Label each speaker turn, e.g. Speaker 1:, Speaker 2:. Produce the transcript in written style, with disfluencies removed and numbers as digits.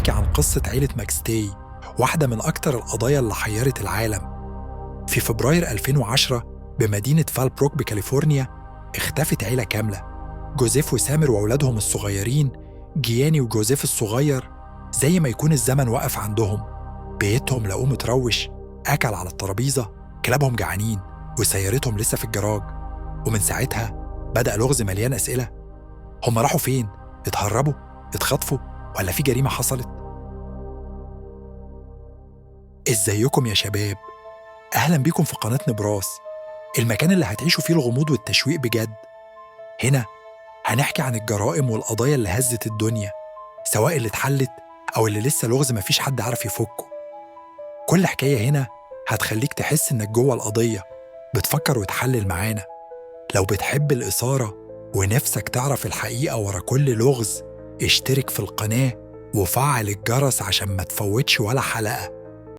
Speaker 1: هنحكي عن قصة عيلة ماكستاي، واحدة من أكتر القضايا اللي حيرت العالم. في فبراير 2010 بمدينة فالبروك بكاليفورنيا اختفت عيلة كاملة، جوزيف وسامر وأولادهم الصغيرين، جياني وجوزيف الصغير. زي ما يكون الزمن وقف عندهم. بيتهم لقوه متروش، أكل على الترابيزة، كلابهم جعانين، وسيارتهم لسه في الجراج. ومن ساعتها بدأ لغز مليان أسئلة. هم راحوا فين؟ اتهربوا؟ اتخطفوا؟ ولا في جريمة حصلت؟ ازيكم يا شباب؟ أهلا بيكم في قناة نبراس، المكان اللي هتعيشوا فيه الغموض والتشويق بجد. هنا هنحكي عن الجرائم والقضايا اللي هزت الدنيا، سواء اللي اتحلت أو اللي لسه لغز مفيش حد عارف يفكه. كل حكاية هنا هتخليك تحس إنك جوه القضية، بتفكر وتحلل معانا. لو بتحب الإثارة ونفسك تعرف الحقيقة ورا كل لغز، اشترك في القناة وفعل الجرس عشان ما تفوتش ولا حلقة.